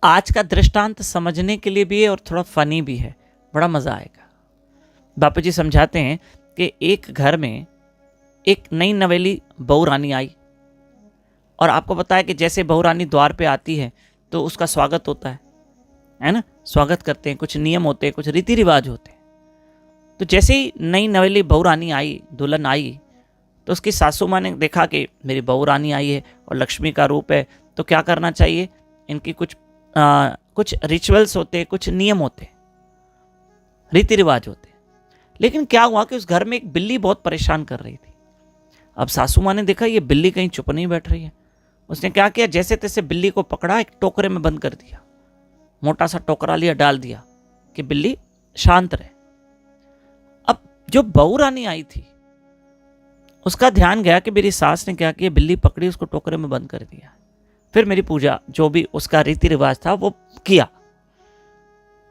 आज का दृष्टांत समझने के लिए भी है और थोड़ा फनी भी है, बड़ा मज़ा आएगा। बापू जी समझाते हैं कि एक घर में एक नई नवेली बहू रानी आई और आपको पता है कि जैसे बहू रानी द्वार पे आती है तो उसका स्वागत होता है ना, स्वागत करते हैं, कुछ नियम होते हैं, कुछ रीति रिवाज होते हैं। तो जैसे ही नई नवेली बहू रानी आई, दुल्हन आई, तो उसकी सासू माँ ने देखा कि मेरी बहू रानी आई है और लक्ष्मी का रूप है, तो क्या करना चाहिए, इनकी कुछ रिचुअल्स होते, कुछ नियम होते, रीति रिवाज होते। लेकिन क्या हुआ कि उस घर में एक बिल्ली बहुत परेशान कर रही थी। अब सासू माँ ने देखा ये बिल्ली कहीं चुप नहीं बैठ रही है। उसने क्या किया, जैसे तैसे बिल्ली को पकड़ा, एक टोकरे में बंद कर दिया, मोटा सा टोकरा लिया, डाल दिया कि बिल्ली शांत रहे। अब जो बहू रानी आई थी उसका ध्यान गया कि मेरी सास ने क्या किया, बिल्ली पकड़ी, उसको टोकरे में बंद कर दिया। फिर मेरी पूजा, जो भी उसका रीति रिवाज था वो किया,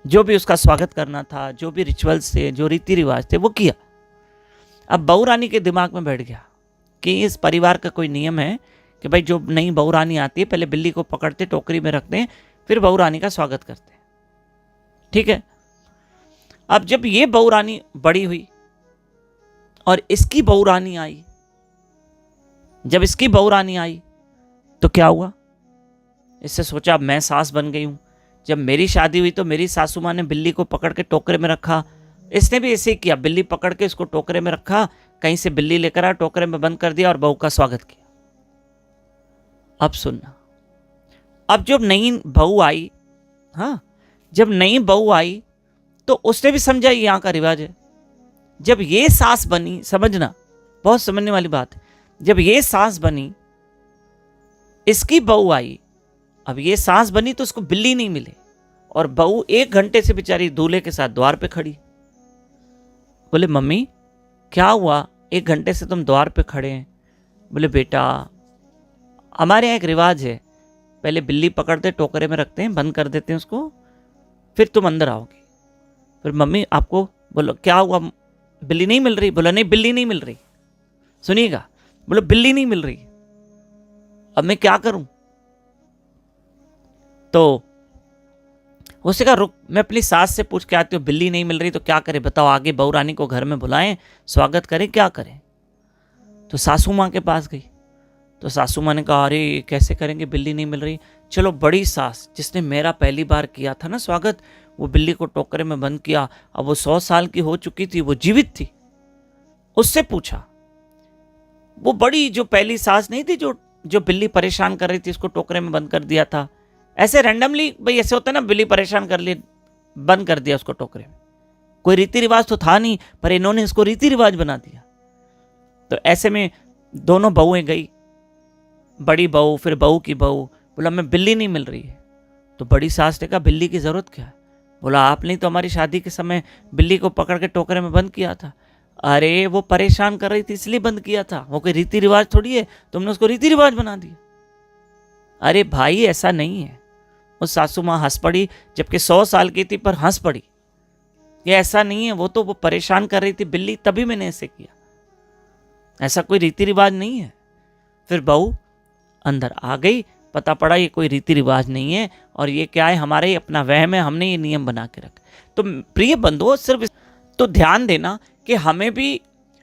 जो भी उसका स्वागत करना था, जो भी रिचुअल्स थे, जो रीति रिवाज थे वो किया। अब बहू रानी के दिमाग में बैठ गया कि इस परिवार का कोई नियम है कि भाई जो नई बहू रानी आती है पहले बिल्ली को पकड़ते, टोकरी में रखते हैं, फिर बहू रानी का स्वागत करते हैं, ठीक है। अब जब ये बहू रानी बड़ी हुई और इसकी बहू रानी आई, जब इसकी बहू रानी आई तो क्या हुआ, इससे सोचा अब मैं सास बन गई हूं। जब मेरी शादी हुई तो मेरी सासू माँ ने बिल्ली को पकड़ के टोकरे में रखा, इसने भी ऐसे ही किया, बिल्ली पकड़ के इसको टोकरे में रखा, कहीं से बिल्ली लेकर आया, टोकरे में बंद कर दिया और बहू का स्वागत किया। अब सुनना, अब जब नई बहू आई, हाँ, जब नई बहू आई तो उसने भी समझा ये यहाँ का रिवाज है। जब ये सास बनी, समझना, बहुत समझने वाली बात है, जब ये सास बनी, इसकी बहू आई, अब ये सास बनी तो उसको बिल्ली नहीं मिली और बहू 1 घंटे से बेचारी दूल्हे के साथ द्वार पे खड़ी। बोले मम्मी क्या हुआ, 1 घंटे से तुम द्वार पे खड़े हैं। बोले बेटा हमारे यहाँ एक रिवाज है, पहले बिल्ली पकड़ते, टोकरे में रखते हैं, बंद कर देते हैं उसको, फिर तुम अंदर आओगे। फिर मम्मी आपको, बोलो क्या हुआ, बिल्ली नहीं मिल रही। बोला नहीं बिल्ली नहीं मिल रही, सुनिएगा, बोलो बिल्ली नहीं मिल रही, अब मैं क्या करूं। तो उसने कहा रुक, मैं अपनी सास से पूछ के आती हूँ, बिल्ली नहीं मिल रही तो क्या करें बताओ, आगे बहू रानी को घर में बुलाएं, स्वागत करें, क्या करें। तो सासू माँ के पास गई, तो सासू माँ ने कहा अरे कैसे करेंगे, बिल्ली नहीं मिल रही। चलो बड़ी सास जिसने मेरा पहली बार किया था ना स्वागत, वो बिल्ली को टोकरे में बंद किया, अब वो 100 साल की हो चुकी थी, वो जीवित थी, उससे पूछा। वो बड़ी जो पहली सास नहीं थी जो बिल्ली परेशान कर रही थी, उसको टोकरे में बंद कर दिया था, ऐसे रैंडमली, भाई ऐसे होता है ना, बिल्ली परेशान कर ली, बंद कर दिया उसको टोकरे में, कोई रीति रिवाज तो था नहीं, पर इन्होंने इसको रीति रिवाज बना दिया। तो ऐसे में दोनों बहुएं गई, बड़ी बहू फिर बहू की बहू, बोला मैं बिल्ली नहीं मिल रही है। तो बड़ी सास ने कहा बिल्ली की जरूरत क्या है। बोला आपने तो हमारी शादी के समय बिल्ली को पकड़ के टोकरे में बंद किया था। अरे वो परेशान कर रही थी इसलिए बंद किया था, वो कोई रीति रिवाज थोड़ी है, तुमने उसको रीति रिवाज बना दिया। अरे भाई ऐसा नहीं है। उस सासू माँ हंस पड़ी, जबकि 100 साल की थी पर हंस पड़ी, ये ऐसा नहीं है, वो परेशान कर रही थी बिल्ली, तभी मैंने ऐसे किया, ऐसा कोई रीति रिवाज नहीं है। फिर बहू अंदर आ गई, पता पड़ा ये कोई रीति रिवाज नहीं है और ये क्या है, हमारे ही अपना वहम है, हमने ये नियम बना के रखा। तो प्रिय बंधुओं, सिर्फ तो ध्यान देना कि हमें भी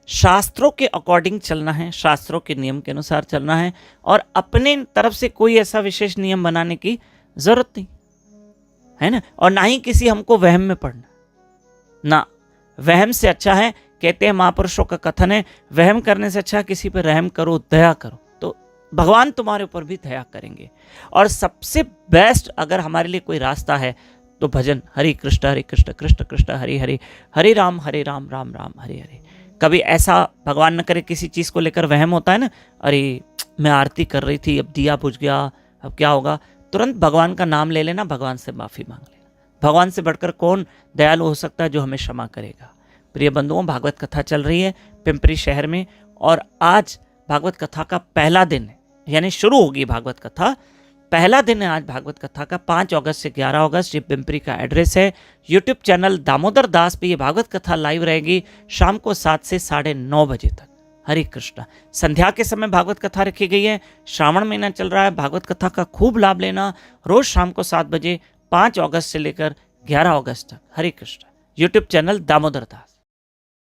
शास्त्रों के अकॉर्डिंग चलना है, शास्त्रों के नियम के अनुसार चलना है और अपने तरफ से कोई ऐसा विशेष नियम बनाने की जरूरत नहीं है ना, और ना ही किसी हमको वहम में पड़ना ना। वहम से अच्छा है, कहते हैं महापुरुषों का कथन है, वहम करने से अच्छा किसी पर रहम करो, दया करो, तो भगवान तुम्हारे ऊपर भी दया करेंगे। और सबसे बेस्ट अगर हमारे लिए कोई रास्ता है तो भजन, हरे कृष्ण कृष्ण कृष्ण हरे हरे, हरे राम राम राम हरे हरे। कभी ऐसा भगवान न करे किसी चीज़ को लेकर वहम होता है ना, अरे मैं आरती कर रही थी, अब दिया बुझ गया, अब क्या होगा, तुरंत भगवान का नाम ले लेना, भगवान से माफ़ी मांग लेना। भगवान से बढ़कर कौन दयालु हो सकता है जो हमें क्षमा करेगा। प्रिय बंधुओं, भागवत कथा चल रही है पिंपरी शहर में और आज भागवत कथा का पहला दिन है, यानी शुरू होगी भागवत कथा, पहला दिन है आज भागवत कथा का, 5 अगस्त से 11 अगस्त। ये पिंपरी का एड्रेस है। यूट्यूब चैनल दामोदर दास पे ये भागवत कथा लाइव रहेगी शाम को 7 से 9:30 बजे तक। हरे कृष्णा। संध्या के समय भागवत कथा रखी गई है। श्रावण महीना चल रहा है, भागवत कथा का खूब लाभ लेना। रोज शाम को 7 बजे 5 अगस्त से लेकर 11 अगस्त तक। हरे कृष्णा। YouTube channel Damodar Das.